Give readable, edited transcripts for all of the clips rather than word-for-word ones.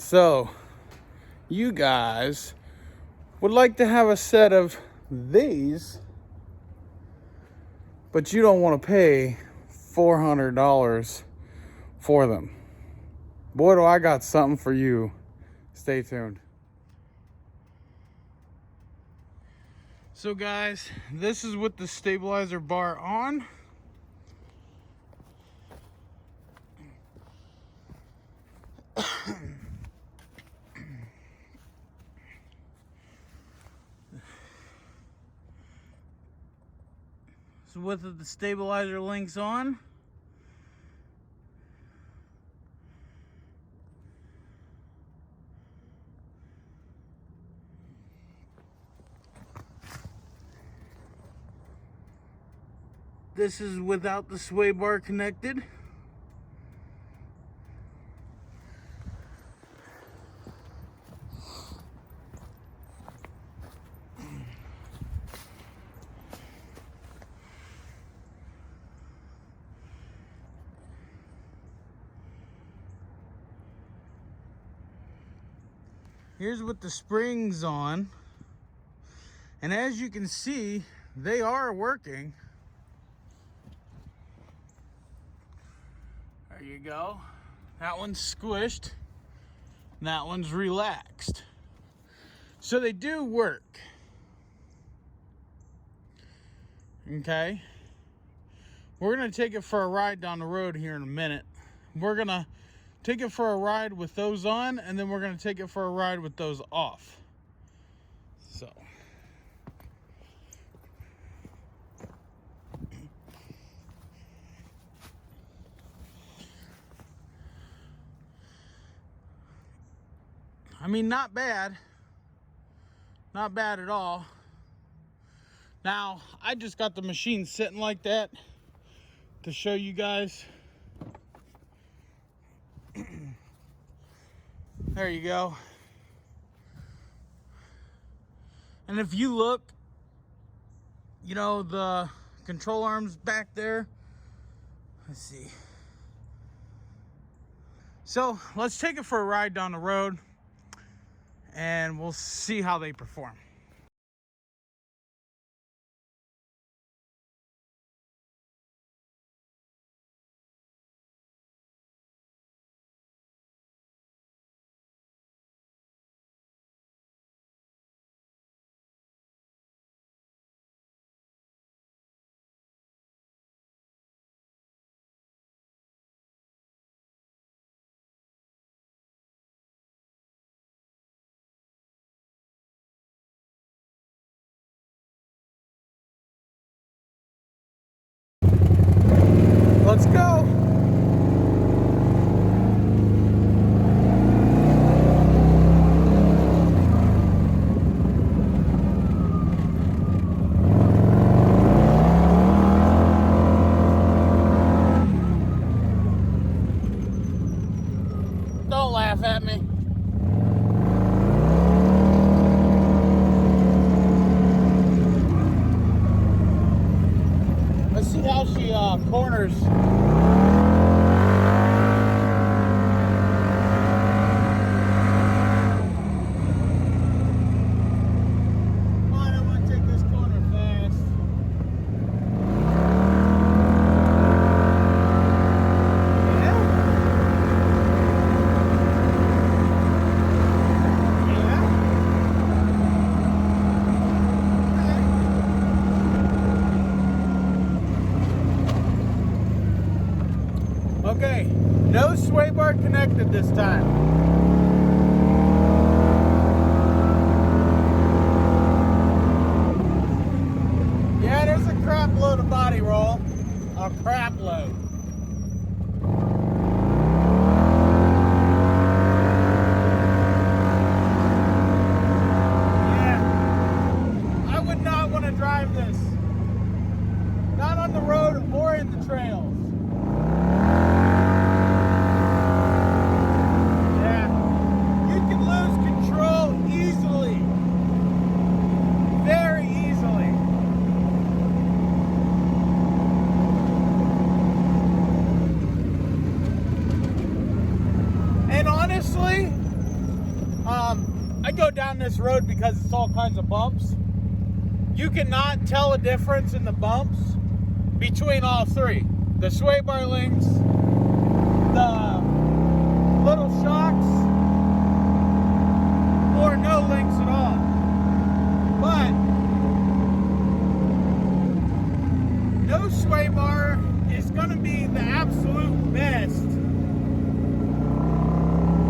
So, you guys would like to have a set of these, but you don't want to pay $400 for them. Boy, do I got something for you. Stay tuned. So guys, this is with the stabilizer bar on. So with the stabilizer links on. This is without the sway bar connected. Here's with the springs on. And as you can see, they are working. There you go. That one's squished. And that one's relaxed. So they do work. Okay. We're going to take it for a ride down the road here in a minute. We're going to take it for a ride with those on, and then we're going to take it for a ride with those off. So. I mean, not bad. Not bad at all. Now, I just got the machine sitting like that to show you guys. There you go. And if you look, you know, the control arms back there. Let's see. So let's take it for a ride down the road and we'll see how they perform. Let's go. Don't laugh at me. Let's see how she corners. Okay, no sway bar connected this time. Yeah, there's a crap load of body roll. A crap load. Yeah, I would not want to drive this. Not on the road or in the trails. go down this road because it's all kinds of bumps. You cannot tell a difference in the bumps between all three. The sway bar links, the little shocks, or no links at all. But no sway bar is going to be the absolute best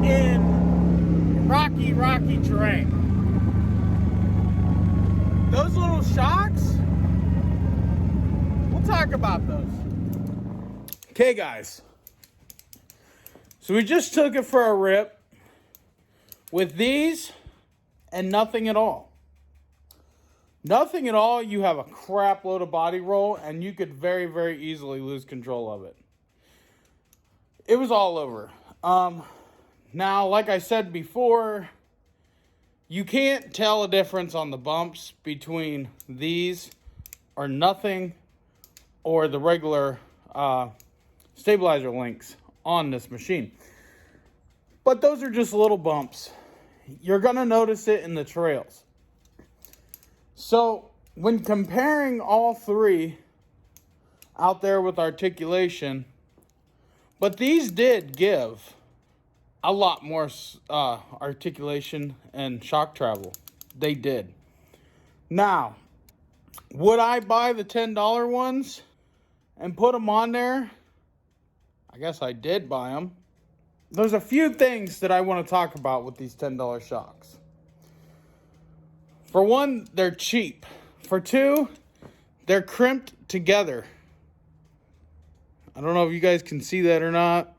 in rocky terrain. Those little shocks, we'll talk about those. Okay, guys. So we just took it for a rip with these and nothing at all. Nothing at all, you have a crap load of body roll and you could very, very easily lose control of it. It was all over. Now, like I said before, you can't tell a difference on the bumps between these or nothing or the regular stabilizer links on this machine. But those are just little bumps. You're going to notice it in the trails. So when comparing all three out there with articulation, but these did give a lot more articulation and shock travel. They did. Now, would I buy the $10 ones and put them on there? I guess I did buy them. There's a few things that I want to talk about with these $10 shocks. For one, they're cheap. For two, they're crimped together. I don't know if you guys can see that or not.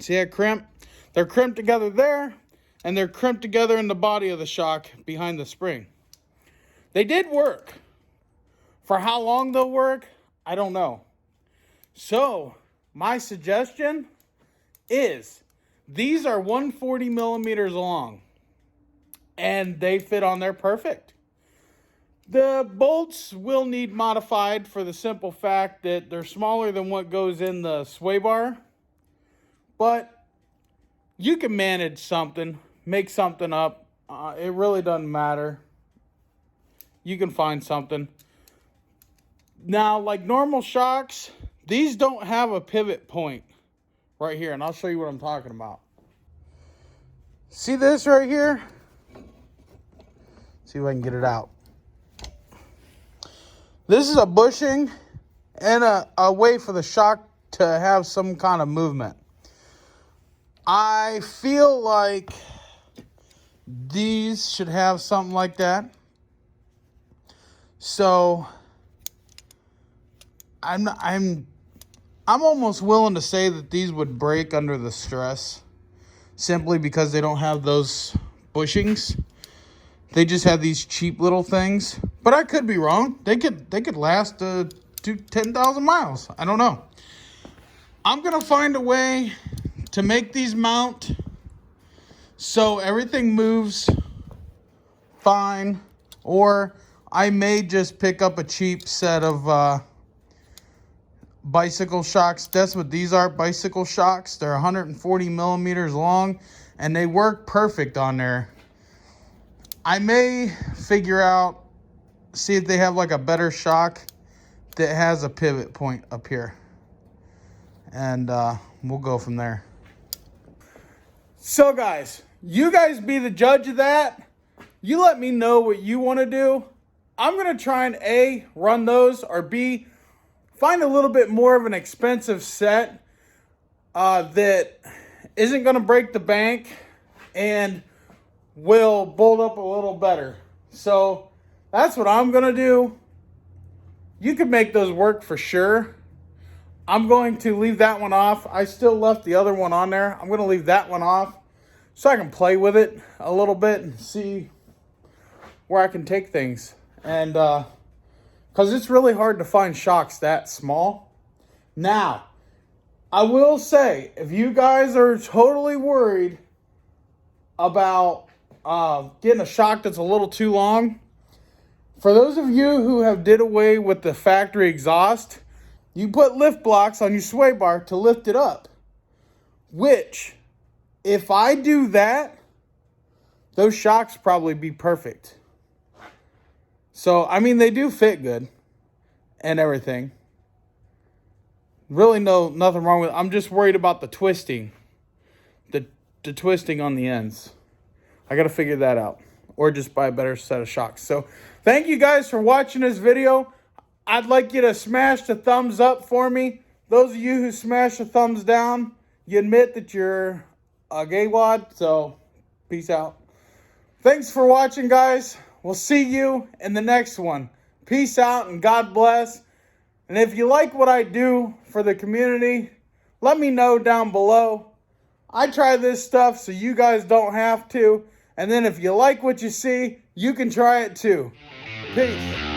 See that crimp? They're crimped together there, and they're crimped together in the body of the shock behind the spring. They did work. For how long they'll work, I don't know. So, my suggestion is these are 140 millimeters long, and they fit on there perfect. The bolts will need modified for the simple fact that they're smaller than what goes in the sway bar, but you can manage something, make something up. It really doesn't matter. You can find something. Now, like normal shocks, these don't have a pivot point right here, and I'll show you what I'm talking about. See this right here? See if I can get it out. This is a bushing and a way for the shock to have some kind of movement. I feel like these should have something like that. So I'm almost willing to say that these would break under the stress simply because they don't have those bushings. They just have these cheap little things. But I could be wrong. They could last 10,000 miles. I don't know. I'm going to find a way to make these mount so everything moves fine. Or I may just pick up a cheap set of bicycle shocks. That's what these are, bicycle shocks. They're 140 millimeters long, and they work perfect on there. I may figure out, see if they have like a better shock that has a pivot point up here. And we'll go from there. So guys, you guys be the judge of that. You let me know what you want to do. I'm going to try and A, run those, or B, find a little bit more of an expensive set that isn't going to break the bank and will bolt up a little better. So that's what I'm going to do. You can make those work for sure. I'm going to leave that one off. I still left the other one on there. I'm going to leave that one off so I can play with it a little bit and see where I can take things. And because it's really hard to find shocks that small. Now, I will say, if you guys are totally worried about getting a shock that's a little too long, for those of you who have did away with the factory exhaust, you put lift blocks on your sway bar to lift it up. Which, if I do that, those shocks probably be perfect. So, I mean, they do fit good and everything. Really nothing wrong with it. I'm just worried about the twisting. The twisting on the ends. I got to figure that out. Or just buy a better set of shocks. So, thank you guys for watching this video. I'd like you to smash the thumbs up for me. Those of you who smash the thumbs down, you admit that you're a gay wad. So, peace out. Thanks for watching, guys. We'll see you in the next one. Peace out and God bless. And if you like what I do for the community, let me know down below. I try this stuff so you guys don't have to. And then if you like what you see, you can try it too. Peace.